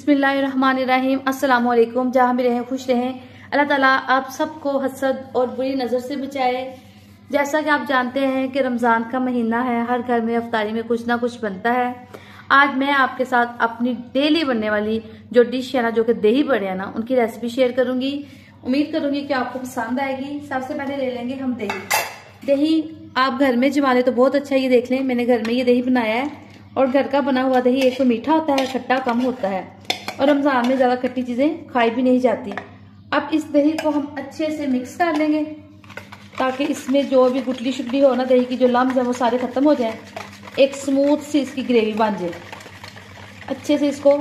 बिस्मिल्लाहिर्रहमानिर्रहीम। अस्सलाम वालेकुम। जहाँ भी रहें खुश रहें। अल्लाह ताला आप सबको हसद और बुरी नज़र से बचाए। जैसा कि आप जानते हैं कि रमज़ान का महीना है, हर घर में अफ्तारी में कुछ ना कुछ बनता है। आज मैं आपके साथ अपनी डेली बनने वाली जो डिश है ना, जो कि दही बड़े है ना, उनकी रेसिपी शेयर करूंगी। उम्मीद करूंगी कि आपको पसंद आएगी। सबसे पहले ले लेंगे हम दही। दही आप घर में जमा ले तो बहुत अच्छा। ये देख लें, मैंने घर में ये दही बनाया है। और घर का बना हुआ दही एक तो मीठा होता है, खट्टा कम होता है, और रमज़ान में ज़्यादा खट्टी चीज़ें खाई भी नहीं जाती। अब इस दही को हम अच्छे से मिक्स कर लेंगे ताकि इसमें जो भी गुटली शुटली हो ना, दही की जो लम्स है वो सारे ख़त्म हो जाएं, एक स्मूथ सी इसकी ग्रेवी बन जाए। अच्छे से इसको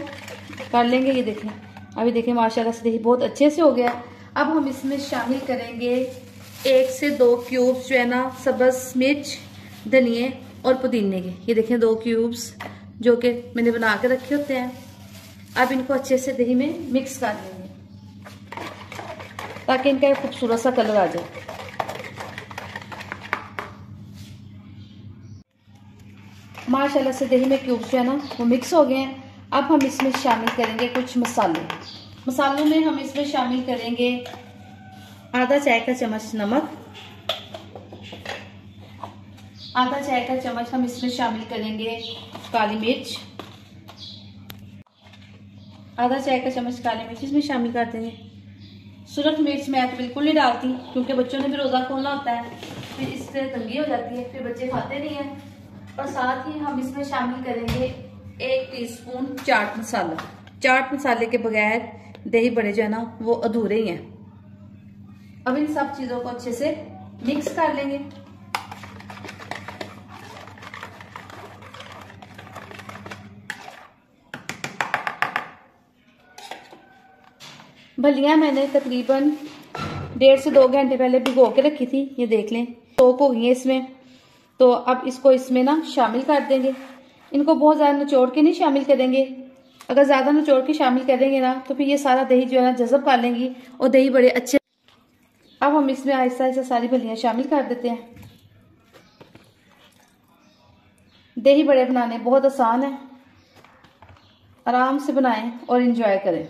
कर लेंगे। ये देखें, अभी देखें माशाल्लाह से दही बहुत अच्छे से हो गया। अब हम इसमें शामिल करेंगे 1 से 2 क्यूब्स जो है ना सब्ज़ मिर्च, धनिए और पुदीने के। ये देखें 2 क्यूब्स जो कि मैंने बना के रखे होते हैं। अब इनको अच्छे से दही में मिक्स कर लेंगे ताकि इनका एक खूबसूरत सा कलर आ जाए। माशाल्लाह से दही में क्यूब्स जो है ना वो मिक्स हो गए हैं। अब हम इसमें शामिल करेंगे कुछ मसाले। मसालों में हम इसमें शामिल करेंगे आधा चाय का चम्मच नमक, आधा चाय का चम्मच हम इसमें शामिल करेंगे काली मिर्च, आधा चाय का चम्मच काली मिर्च इसमें शामिल कर देंगे। सुरख मिर्च मैं तो बिल्कुल नहीं डालती क्योंकि बच्चों ने भी रोज़ा खोलना होता है, फिर इससे तंगी हो जाती है, फिर बच्चे खाते नहीं हैं। और साथ ही हम इसमें शामिल करेंगे 1 टीस्पून चाट मसाला। चाट मसाले के बगैर दही बड़े जो है ना वो अधूरे ही हैं। अब इन सब चीज़ों को अच्छे से मिक्स कर लेंगे। भलियाँ मैंने तकरीबन 1.5 से 2 घंटे पहले भिगो के रखी थी। ये देख लें सोक हो गई है इसमें। तो अब इसको इसमें ना शामिल कर देंगे। इनको बहुत ज़्यादा निचोड़ के नहीं शामिल करेंगे। अगर ज़्यादा निचोड़ के शामिल करेंगे ना तो फिर ये सारा दही जो है ना जज़ब कर लेंगी और दही बड़े अच्छे। अब हम इसमें आहिस्ता आहिस्ता सारी भलियाँ शामिल कर देते हैं। दही बड़े बनाने बहुत आसान है, आराम से बनाएं और इंजॉय करें।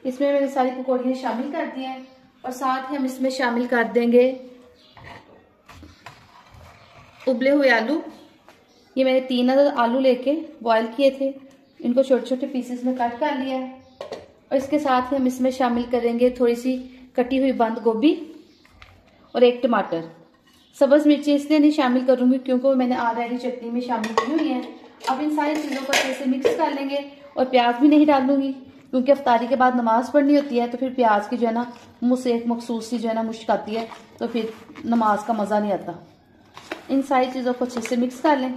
इसमें मैंने सारी पकौड़ियाँ शामिल कर दी हैं और साथ ही हम इसमें शामिल कर देंगे उबले हुए आलू। ये मैंने 3 आलू लेके बॉईल किए थे, इनको छोटे छोटे पीसेस में कट कर लिया है। और इसके साथ ही हम इसमें शामिल करेंगे थोड़ी सी कटी हुई बंद गोभी और 1 टमाटर। सब्ज़ मिर्ची इसलिए नहीं शामिल करूंगी क्योंकि वो मैंने ऑलरेडी चटनी में शामिल की हुई है। अब इन सारी चीज़ों को अच्छे से मिक्स कर लेंगे और प्याज भी नहीं डालूंगी क्योंकि अफ्तारी के बाद नमाज पढ़नी होती है, तो फिर प्याज की जो है ना मुँह से एक मखसूस सी जो है ना मुश्क आती है, तो फिर नमाज का मज़ा नहीं आता। इन सारी चीज़ों को अच्छे से मिक्स कर लें।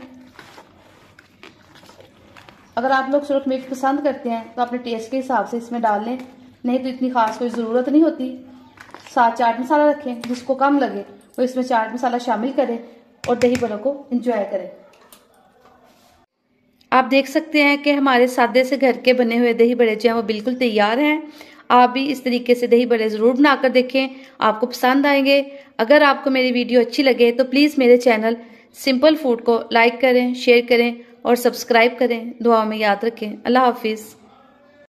अगर आप लोग सुरख मिर्च पसंद करते हैं तो अपने टेस्ट के हिसाब से इसमें डाल लें, नहीं तो इतनी खास कोई ज़रूरत नहीं होती। साथ चाट मसाला रखें, जिसको कम लगे वो इसमें चाट मसाला शामिल करें और दही बड़ों को एंजॉय करें। आप देख सकते हैं कि हमारे सादे से घर के बने हुए दही बड़े जो हैं वो बिल्कुल तैयार हैं। आप भी इस तरीके से दही बड़े ज़रूर बनाकर देखें, आपको पसंद आएंगे। अगर आपको मेरी वीडियो अच्छी लगे तो प्लीज़ मेरे चैनल सिंपल फूड को लाइक करें, शेयर करें और सब्सक्राइब करें। दुआ में याद रखें। अल्लाह हाफिज़।